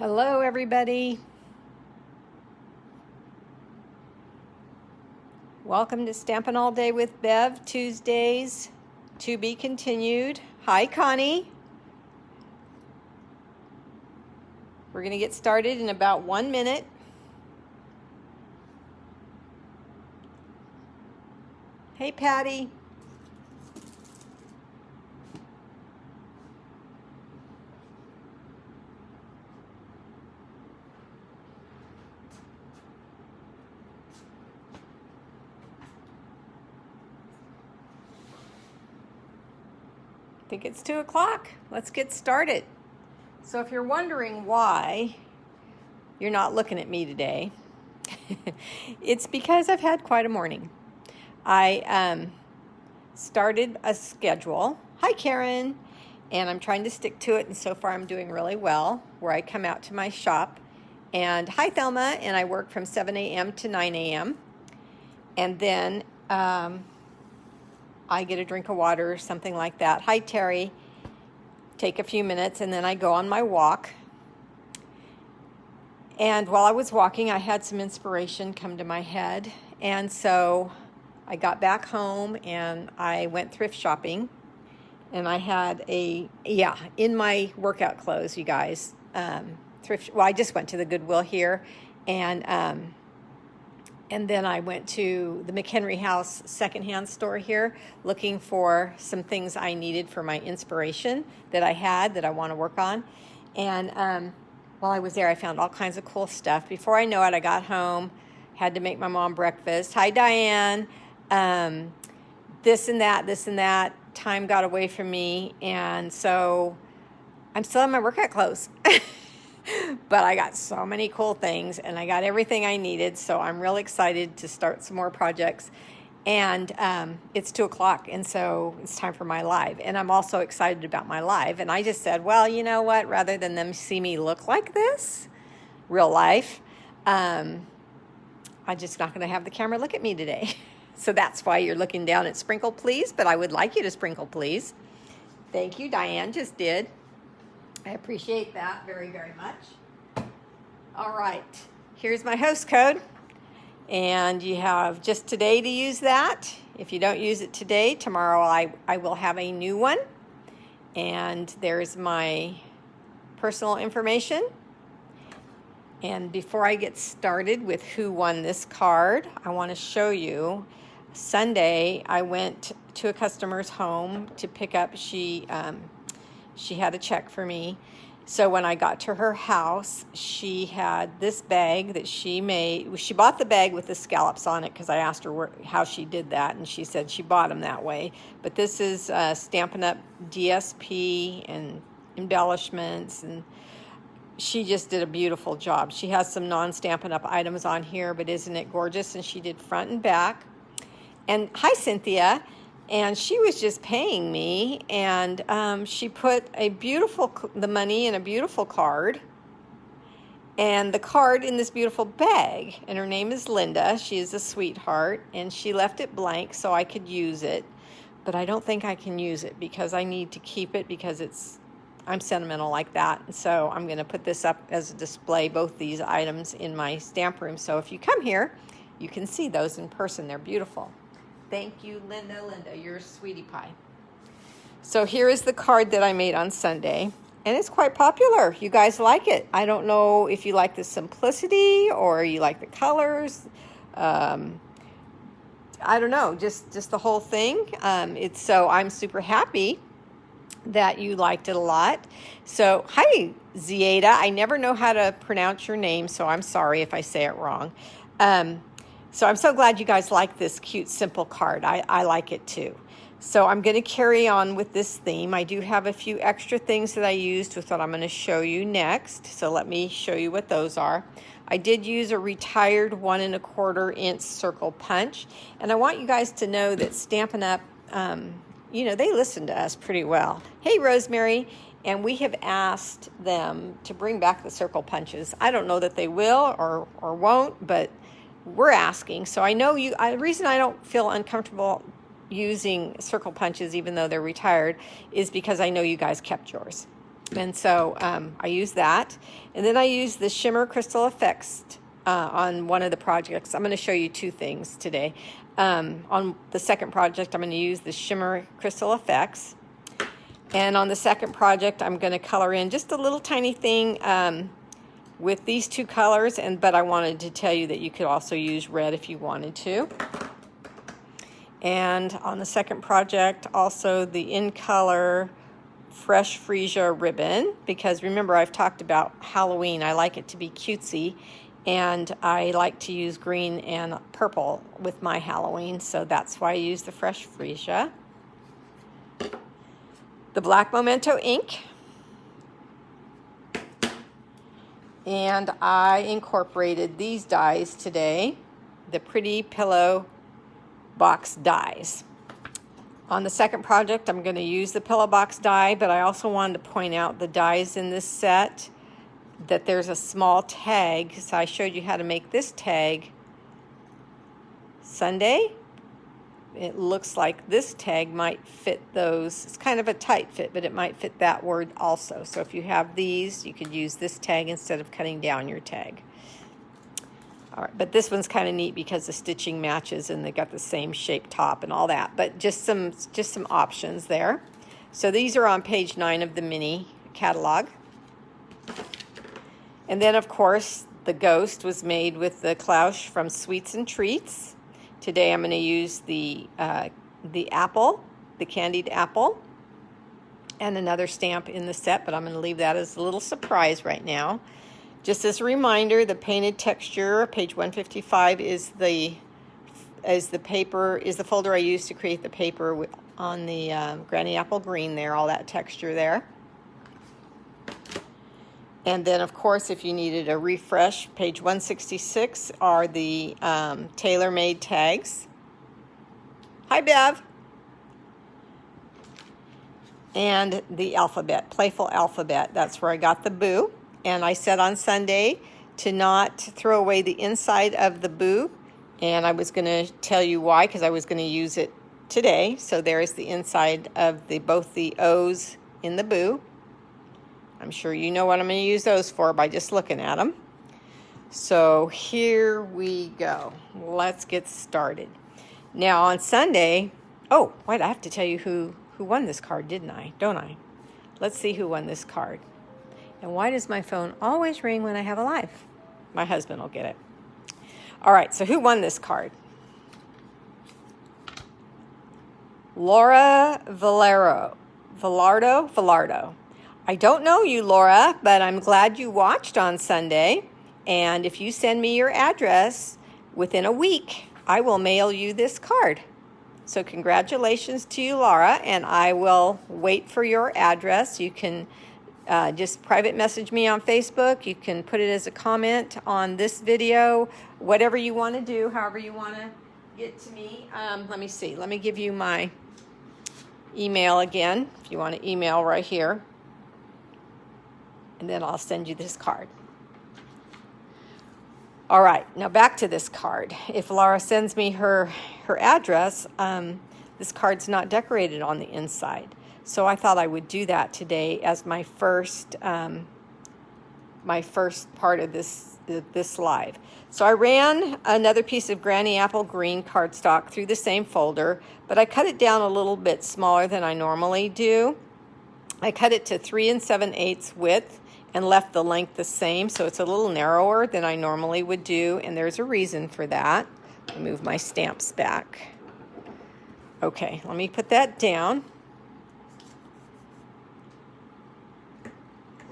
Hello, everybody. Welcome to Stampin' All Day with Bev, Tuesdays, to be continued. Hi, Connie. We're going to get started in about 1 minute. Hey, Patty. I think it's 2 o'clock. Let's get started. So if you're wondering why you're not looking at me today, it's because I've had quite a morning. I started a schedule. Hi, Karen. And I'm trying to stick to it, and so far I'm doing really well, where I come out to my shop. And hi, Thelma, and I work from 7 a.m. to 9 a.m. And then I get a drink of water or something like that. Hi, Terry. Take a few minutes, and then I go on my walk. And while I was walking, I had some inspiration come to my head. And so I got back home, and I went thrift shopping. And I had in my workout clothes, you guys, I just went to the Goodwill here, and then I went to the McHenry House secondhand store here looking for some things I needed for my inspiration that I want to work on. And while I was there, I found all kinds of cool stuff. Before I know it, I got home, had to make my mom breakfast. Hi, Diane. This and that. Time got away from me. And so I'm still in my workout clothes. But I got so many cool things, and I got everything I needed, so I'm really excited to start some more projects. And it's 2 o'clock, and so it's time for my live. And I'm also excited about my live. And I just said, well, you know what? Rather than them see me look like this, real life, I'm just not going to have the camera look at me today. So that's why you're looking down at Sprinkle Please, but I would like you to sprinkle, please. Thank you. Diane just did. I appreciate that very, very much. All right, here's my host code. And you have just today to use that. If you don't use it today, tomorrow I will have a new one. And there's my personal information. And before I get started with who won this card, I want to show you. Sunday, I went to a customer's home to pick up, she had a check for me. So when I got to her house, she had this bag that she made. She bought the bag with the scallops on it because I asked her how she did that, and she said she bought them that way. But this is Stampin' Up DSP and embellishments, and she just did a beautiful job. She has some non-Stampin' Up items on here, but isn't it gorgeous? And she did front and back. And hi, Cynthia. And she was just paying me, and she put the money in a beautiful card, and the card in this beautiful bag. And her name is Linda. She is a sweetheart, and she left it blank so I could use it. But I don't think I can use it because I need to keep it because I'm sentimental like that. And so I'm going to put this up as a display, both these items in my stamp room. So if you come here, you can see those in person. They're beautiful. Thank you, Linda. Linda, you're a sweetie pie. So here is the card that I made on Sunday, and it's quite popular. You guys like it. I don't know if you like the simplicity or you like the colors. I don't know, just the whole thing. So I'm super happy that you liked it a lot. So hi, Zieda. I never know how to pronounce your name, so I'm sorry if I say it wrong. So I'm so glad you guys like this cute, simple card. I like it too. So I'm going to carry on with this theme. I do have a few extra things that I used with what I'm going to show you next. So let me show you what those are. I did use a retired 1 1/4 inch circle punch. And I want you guys to know that Stampin' Up, they listen to us pretty well. Hey, Rosemary. And we have asked them to bring back the circle punches. I don't know that they will or won't, but we're asking. So I know the reason I don't feel uncomfortable using circle punches, even though they're retired, is because I know you guys kept yours. And so I use that. And then I use the Shimmer Crystal Effects on one of the projects. I'm going to show you two things today. On the second project, I'm going to use the Shimmer Crystal Effects. And on the second project, I'm going to color in just a little tiny thing with these two colors. But I wanted to tell you that you could also use red if you wanted to. And on the second project, also the In Color Fresh Freesia ribbon, because remember I've talked about Halloween. I like it to be cutesy, and I like to use green and purple with my Halloween, so that's why I use the Fresh Freesia. The black Memento ink, and I incorporated these dies today, the Pretty Pillow Box dies. On the second project, I'm going to use the pillow box die, but I also wanted to point out the dies in this set, that there's a small tag. So I showed you how to make this tag Sunday. It looks like this tag might fit those. It's kind of a tight fit, but it might fit that word also. So if you have these, you could use this tag instead of cutting down your tag. All right, but this one's kind of neat because the stitching matches and they got the same shape top and all that, but just some options there. So these are on page 9 of the mini catalog. And then of course the ghost was made with the clouche from Sweets and Treats. Today I'm going to use the apple, the candied apple, and another stamp in the set, but I'm going to leave that as a little surprise right now. Just as a reminder, the painted texture, page 155, is the folder I used to create the paper on the Granny Apple Green there, all that texture there. And then, of course, if you needed a refresh, page 166 are the tailor-made tags. Hi, Bev. And the alphabet, playful alphabet. That's where I got the boo. And I said on Sunday to not throw away the inside of the boo. And I was going to tell you why, because I was going to use it today. So there's the inside of both the O's in the boo. I'm sure you know what I'm going to use those for by just looking at them. So here we go. Let's get started. Now on Sunday, oh, wait, I have to tell you who won this card, didn't I? Don't I? Let's see who won this card. And why does my phone always ring when I have a live? My husband will get it. All right, so who won this card? Laura Villardo. I don't know you, Laura, but I'm glad you watched on Sunday. And if you send me your address within a week, I will mail you this card. So congratulations to you, Laura, and I will wait for your address. You can just private message me on Facebook. You can put it as a comment on this video, whatever you want to do, however you want to get to me. Let me see. Let me give you my email again, if you want to email right here. And then I'll send you this card. All right, now back to this card. If Laura sends me her address, this card's not decorated on the inside. So I thought I would do that today as my first part of this live. So I ran another piece of Granny Apple Green cardstock through the same folder, but I cut it down a little bit smaller than I normally do. I cut it to 3 7/8 width and left the length the same, so it's a little narrower than I normally would do, and there's a reason for that. Let me move my stamps back. Okay, let me put that down.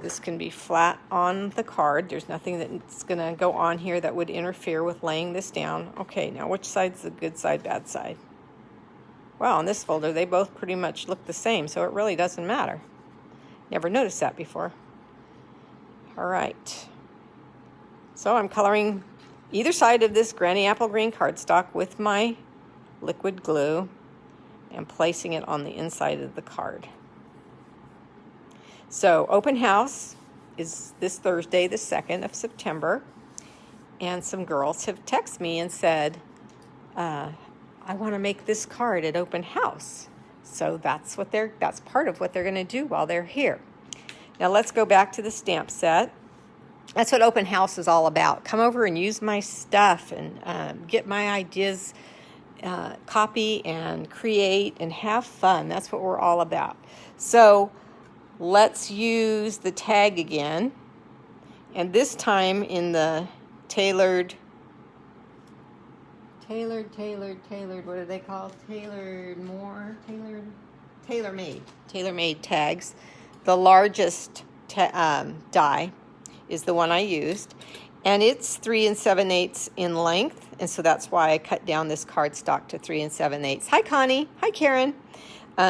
This can be flat on the card. There's nothing that's going to go on here that would interfere with laying this down. Okay, now which side's the good side, bad side? Well, on this folder, they both pretty much look the same, so it really doesn't matter. Never noticed that before. All right. So I'm coloring either side of this Granny Apple Green cardstock with my liquid glue and placing it on the inside of the card. So open house is this Thursday, the 2nd of September, and some girls have texted me and said, I want to make this card at open house. So that's part of what they're going to do while they're here. Now let's go back to the stamp set. That's what open house is all about. Come over and use my stuff and get my ideas, copy and create and have fun. That's what we're all about. So let's use the tag again. And this time in the tailored, what are they called? Tailor-made tags. The largest die is the one I used, and it's 3 7/8 in length, and so that's why I cut down this cardstock to 3 7/8. Hi Connie, hi Karen,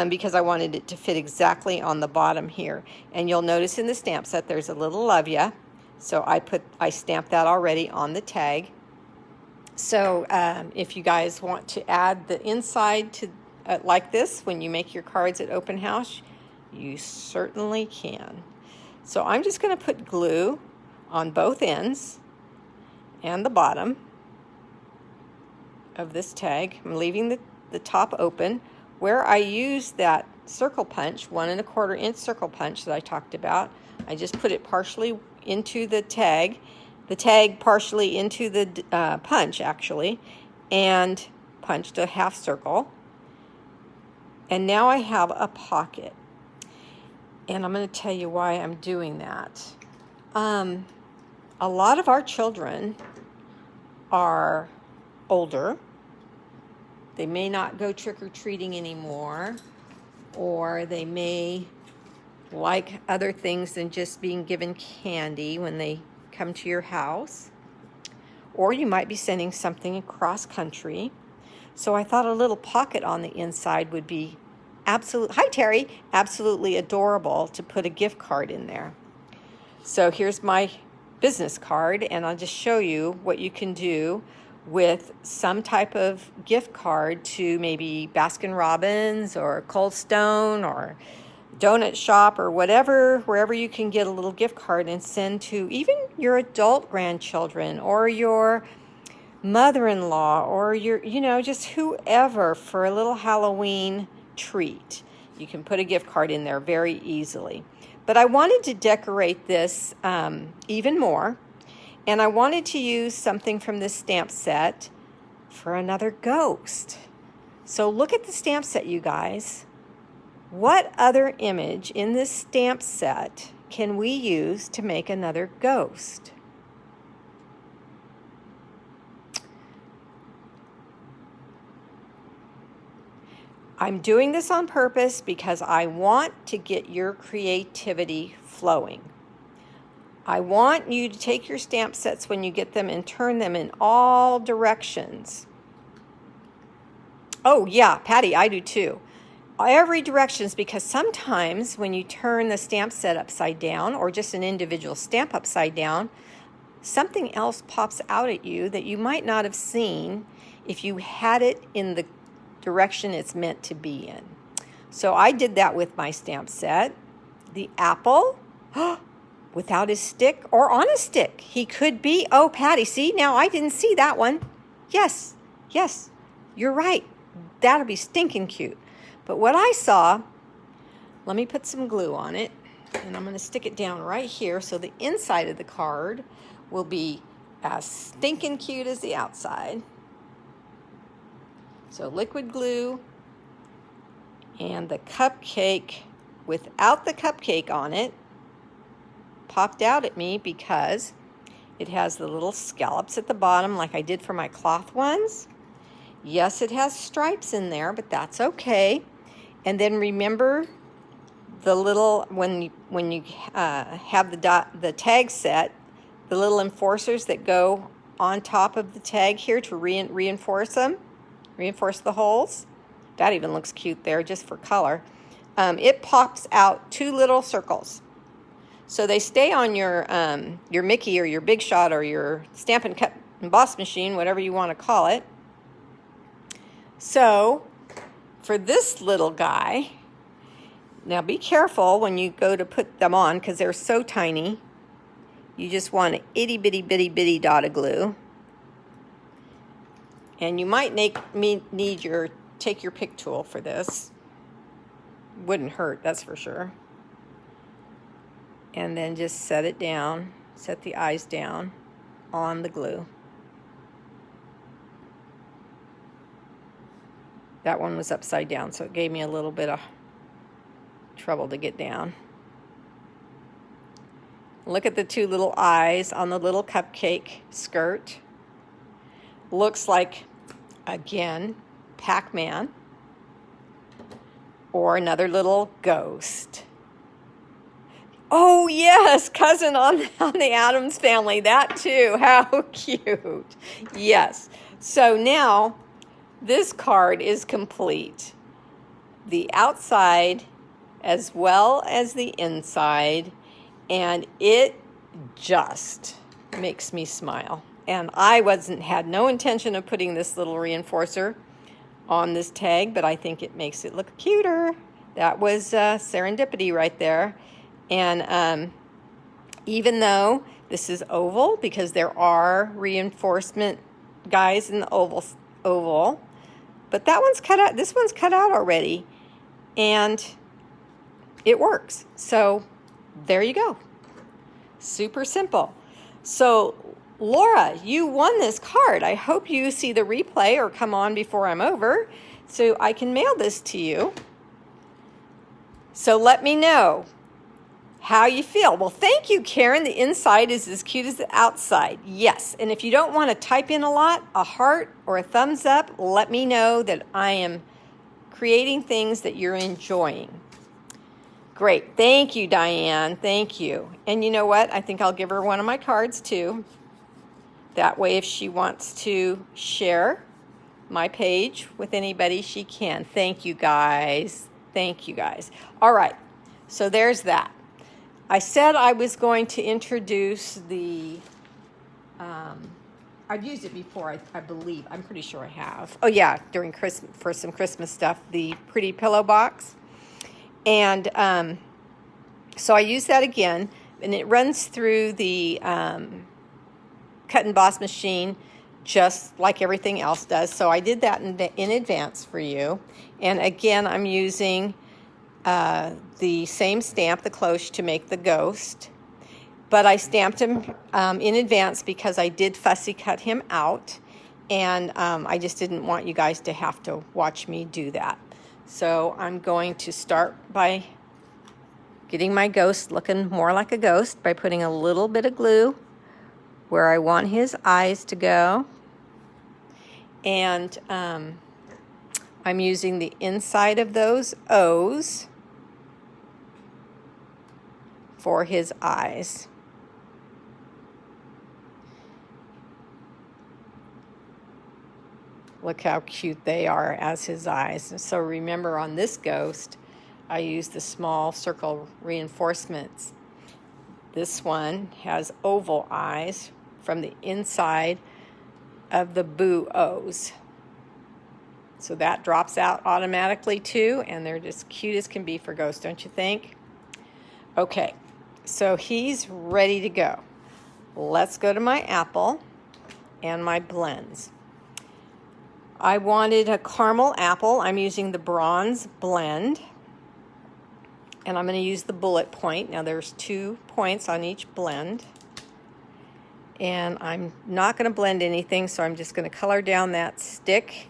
because I wanted it to fit exactly on the bottom here. And you'll notice in the stamp set there's a little love ya, so I stamped that already on the tag. So if you guys want to add the inside to like this when you make your cards at open house, you certainly can. So I'm just going to put glue on both ends and the bottom of this tag. I'm leaving the top open. Where I use that circle punch, 1 1/4 inch circle punch that I talked about, I just put it partially into the tag partially into the punch actually, and punched a half circle. And now I have a pocket. And I'm going to tell you why I'm doing that. A lot of our children are older. They may not go trick-or-treating anymore, or they may like other things than just being given candy when they come to your house. Or you might be sending something across country. So I thought a little pocket on the inside would be absolutely adorable to put a gift card in there. So here's my business card, and I'll just show you what you can do with some type of gift card to maybe Baskin Robbins or Cold Stone or donut shop or whatever, wherever you can get a little gift card and send to even your adult grandchildren or your mother-in-law or your, just whoever for a little Halloween treat. You can put a gift card in there very easily. But I wanted to decorate this even more, and I wanted to use something from this stamp set for another ghost. So look at the stamp set, you guys. What other image in this stamp set can we use to make another ghost? I'm doing this on purpose because I want to get your creativity flowing. I want you to take your stamp sets when you get them and turn them in all directions. Oh yeah, Patty, I do too. Every directions, because sometimes when you turn the stamp set upside down or just an individual stamp upside down, something else pops out at you that you might not have seen if you had it in the direction it's meant to be in. So I did that with my stamp set. The apple, without his stick or on a stick. He could be, oh, Patty, see, now I didn't see that one. Yes, you're right. That'll be stinking cute. But what I saw, let me put some glue on it, and I'm going to stick it down right here so the inside of the card will be as stinking cute as the outside. So liquid glue and the cupcake without the cupcake on it popped out at me because it has the little scallops at the bottom like I did for my cloth ones. Yes, it has stripes in there, but that's okay. And then remember the little, when you have the tag set, the little enforcers that go on top of the tag here to reinforce the holes. That even looks cute there just for color. It pops out 2 little circles. So they stay on your Mickey or your Big Shot or your Stampin' Cut emboss machine, whatever you want to call it. So for this little guy, now be careful when you go to put them on because they're so tiny. You just want an itty bitty bitty bitty dot of glue. And you might need take your pick tool for this. Wouldn't hurt, that's for sure. and then just set it down, set the eyes down on the glue. That one was upside down, so it gave me a little bit of trouble to get down. Look at the two little eyes on the little cupcake skirt. Looks like, again, Pac-Man or another little ghost. Oh, yes, cousin on the Addams Family. That too. How cute. Yes. So now this card is complete. The outside as well as the inside. And it just makes me smile. And I had no intention of putting this little reinforcer on this tag, but I think it makes it look cuter. That was serendipity right there. And even though this is oval, because there are reinforcement guys in the oval, but that one's cut out. This one's cut out already, and it works. So there you go. Super simple. So Laura, you won this card. I hope you see the replay or come on before I'm over so I can mail this to you. So let me know how you feel. Well, thank you, Karen. The inside is as cute as the outside. Yes. And if you don't want to type in a lot, a heart or a thumbs up, let me know that I am creating things that you're enjoying. Great. Thank you, Diane. Thank you. And you know what? I think I'll give her one of my cards too. That way, if she wants to share my page with anybody, she can. Thank you, guys. Thank you, guys. All right. So there's that. I said I was going to introduce the, I've used it before, I believe. I'm pretty sure I have. Oh, yeah, during Christmas, for some Christmas stuff, the pretty pillow box. And so I use that again, and it runs through the cut and emboss machine just like everything else does. So I did that in advance for you. And again, I'm using the same stamp, the cloche, to make the ghost. But I stamped him in advance because I did fussy cut him out. And I just didn't want you guys to have to watch me do that. So I'm going to start by getting my ghost looking more like a ghost by putting a little bit of glue where I want his eyes to go. And I'm using the inside of those O's for his eyes. Look how cute they are as his eyes. So remember, on this ghost, I used the small circle reinforcements. This one has oval eyes from the inside of the Boo O's. So that drops out automatically too, and they're just cute as can be for ghosts, don't you think? Okay, so he's ready to go. Let's go to my apple and my blends. I wanted a caramel apple. I'm using the bronze blend. And I'm going to use the bullet point. Now there's 2 points on each blend. And I'm not going to blend anything, so I'm just going to color down that stick.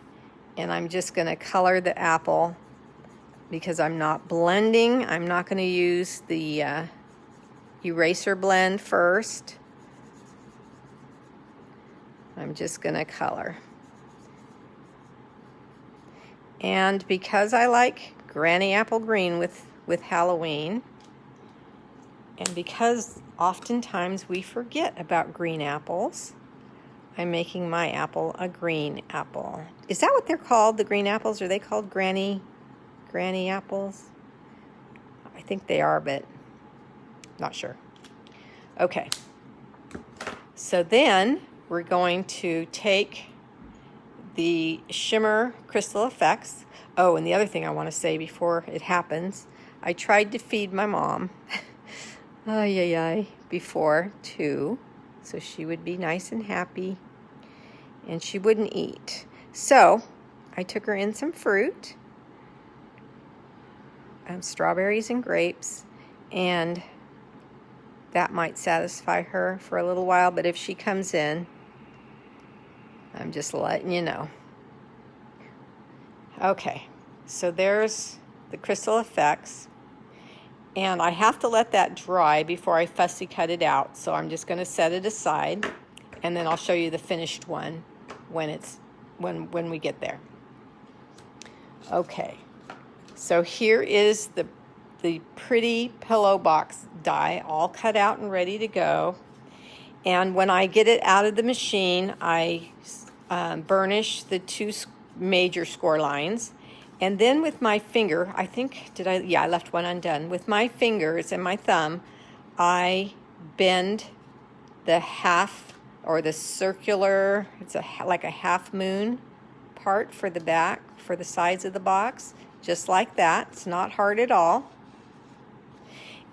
And I'm just going to color the apple because I'm not blending. I'm not going to use the eraser blend first. I'm just going to color. And because I like Granny Apple Green with Halloween, and because oftentimes we forget about green apples, I'm making my apple a green apple. Is that what they're called, the green apples? Are they called granny apples? I think they are, but not sure. Okay. So then we're going to take the shimmer crystal effects. Oh, and the other thing I want to say before it happens, I tried to feed my mom before too, so she would be nice and happy, and she wouldn't eat. So I took her in some fruit, strawberries and grapes, and that might satisfy her for a little while, but if she comes in, I'm just letting you know. Okay, so there's the crystal effects. And I have to let that dry before I fussy cut it out. So I'm just going to set it aside, and then I'll show you the finished one when we get there. Okay, so here is the pretty pillow box die all cut out and ready to go. And when I get it out of the machine, I burnish the two major score lines. And then with my finger, I left one undone. With my fingers and my thumb, I bend the half or the circular, it's like a half moon part for the back, for the sides of the box, just like that. It's not hard at all.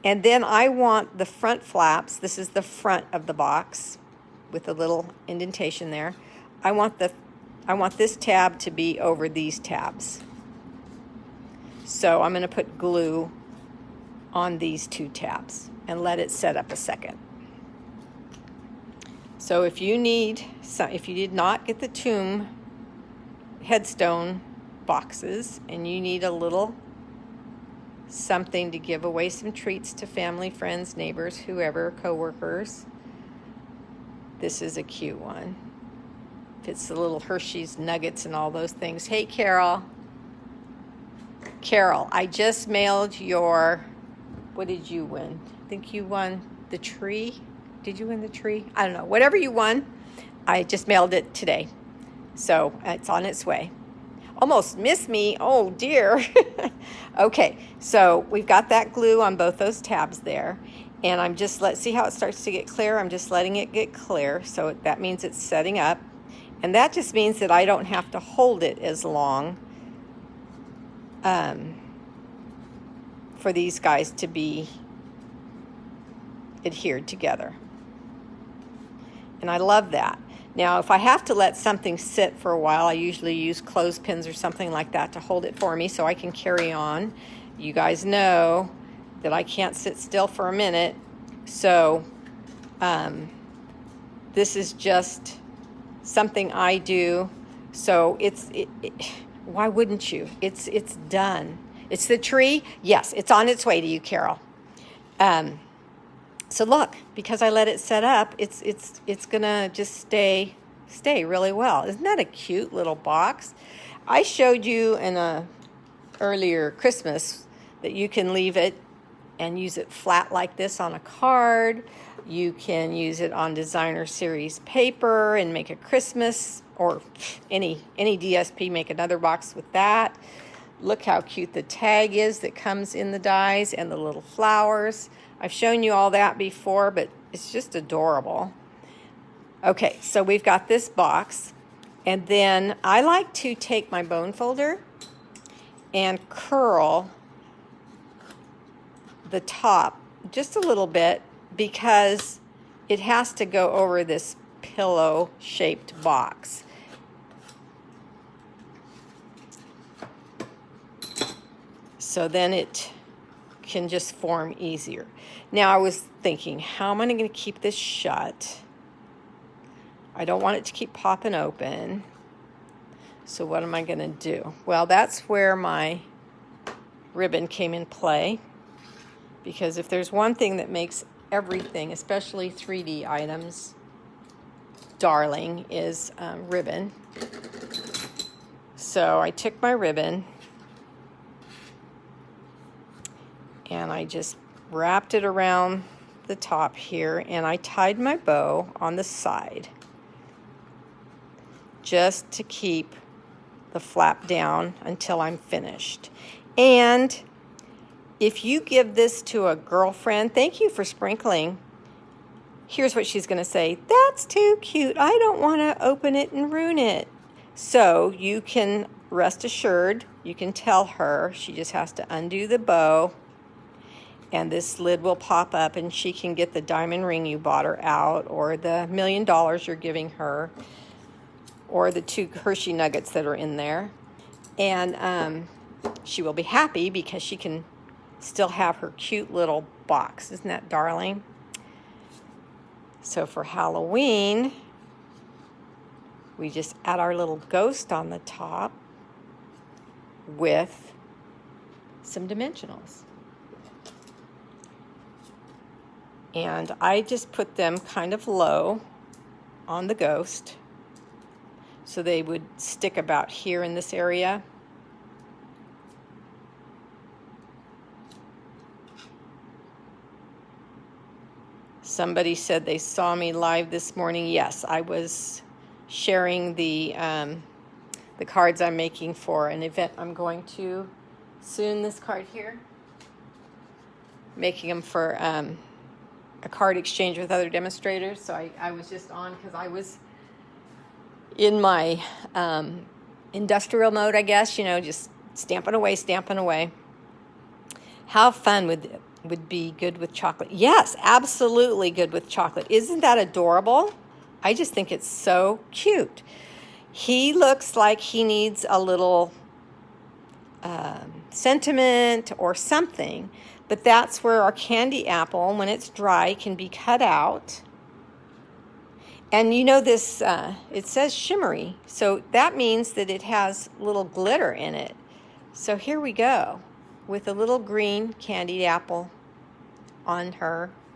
And then I want the front flaps, this is the front of the box with a little indentation there. I want this tab to be over these tabs. So I'm going to put glue on these two tabs and let it set up a second. So if you did not get the tomb headstone boxes and you need a little something to give away some treats to family, friends, neighbors, whoever, coworkers, this is a cute one. It's the little Hershey's nuggets and all those things. Hey, Carol. Carol, I just mailed your, what did you win? I think you won the tree. Did you win the tree? I don't know. Whatever you won, I just mailed it today. So it's on its way. Almost missed me. Oh, dear. Okay, so we've got that glue on both those tabs there. And let's see how it starts to get clear. I'm just letting it get clear. So that means it's setting up. And that just means that I don't have to hold it as long for these guys to be adhered together. And I love that. Now, if I have to let something sit for a while, I usually use clothespins or something like that to hold it for me so I can carry on. You guys know that I can't sit still for a minute. So this is just something I do. So why wouldn't you? It's done. It's the tree. Yes, it's on its way to you, Carol. So look, because I let it set up, it's gonna just stay really well. Isn't that a cute little box? I showed you in a earlier Christmas that you can leave it and use it flat like this on a card. You can use it on designer series paper and make a Christmas, or any DSP, make another box with that. Look how cute the tag is that comes in the dies and the little flowers. I've shown you all that before, but it's just adorable. Okay, so we've got this box, and then I like to take my bone folder and curl the top just a little bit because it has to go over this pillow-shaped box. So then it can just form easier. Now I was thinking, how am I going to keep this shut? I don't want it to keep popping open. So what am I going to do? Well, that's where my ribbon came in play. Because if there's one thing that makes everything, especially 3D items, darling, is ribbon. So I took my ribbon and I just wrapped it around the top here, and I tied my bow on the side just to keep the flap down until I'm finished. And if you give this to a girlfriend, thank you for sprinkling. Here's what she's going to say. That's too cute. I don't want to open it and ruin it. So you can rest assured, you can tell her she just has to undo the bow, and this lid will pop up, and she can get the diamond ring you bought her out, or the $1 million you're giving her, or the 2 Hershey nuggets that are in there. And she will be happy because she can still have her cute little box. Isn't that darling? So for Halloween, we just add our little ghost on the top with some dimensionals. And I just put them kind of low on the ghost so they would stick about here in this area. Somebody said they saw me live this morning. Yes, I was sharing the cards I'm making for an event I'm going to soon. This card here, making them for a card exchange with other demonstrators. So I was just on because I was in my industrial mode, I guess, you know, just stamping away. How fun would be good with chocolate? Yes, absolutely good with chocolate. Isn't that adorable? I just think it's so cute. He looks like he needs a little sentiment or something, but that's where our candy apple, when it's dry, can be cut out. And you know this, it says shimmery, so that means that it has little glitter in it. So here we go, with a little green candied apple on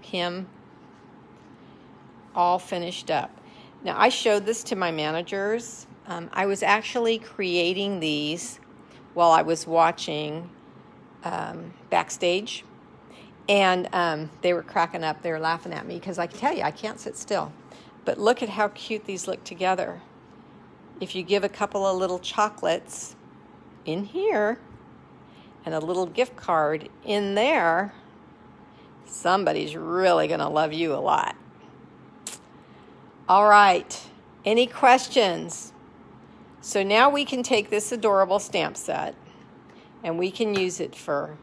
him, all finished up. Now, I showed this to my managers. I was actually creating these while I was watching backstage, and they were cracking up. They were laughing at me because I can tell you, I can't sit still. But look at how cute these look together. If you give a couple of little chocolates in here and a little gift card in there, somebody's really going to love you a lot. All right, any questions? So now we can take this adorable stamp set and we can use it for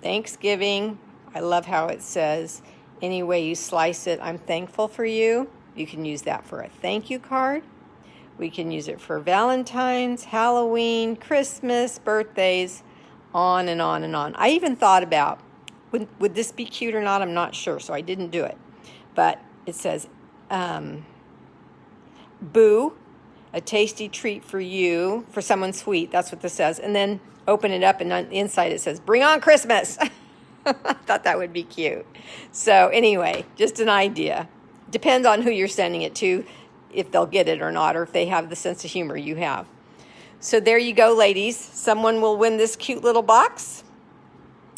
Thanksgiving. I love how it says, any way you slice it, I'm thankful for you. You can use that for a thank you card. We can use it for Valentine's, Halloween, Christmas, birthdays, on and on and on. I even thought about, would this be cute or not? I'm not sure, so I didn't do it. But it says, Boo, a tasty treat for you, for someone sweet. That's what this says. And then open it up, and on the inside it says, bring on Christmas. I thought that would be cute. So anyway, just an idea. Depends on who you're sending it to, if they'll get it or not, or if they have the sense of humor you have. So there you go, ladies. Someone will win this cute little box.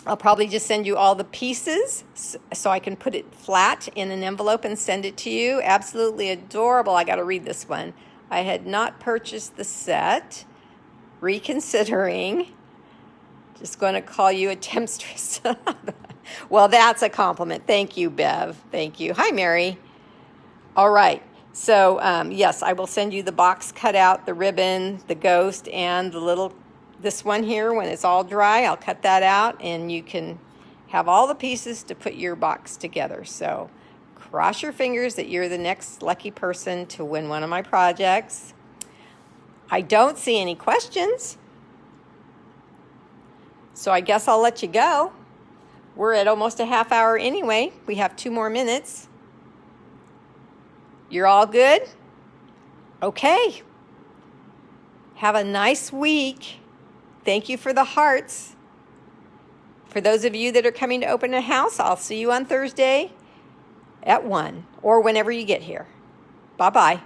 I'll probably just send you all the pieces so I can put it flat in an envelope and send it to you. Absolutely adorable. I got to read this one. I had not purchased the set. Reconsidering. Just going to call you a temptress. Well, that's a compliment. Thank you, Bev. Thank you. Hi, Mary. All right. So, yes, I will send you the box cut out, the ribbon, the ghost, and the little, this one here. When it's all dry, I'll cut that out, and you can have all the pieces to put your box together. So, cross your fingers that you're the next lucky person to win one of my projects. I don't see any questions. So I guess I'll let you go. We're at almost a half hour anyway. We have 2 more minutes. You're all good? Okay. Have a nice week. Thank you for the hearts. For those of you that are coming to open a house, I'll see you on Thursday at 1 or whenever you get here. Bye-bye.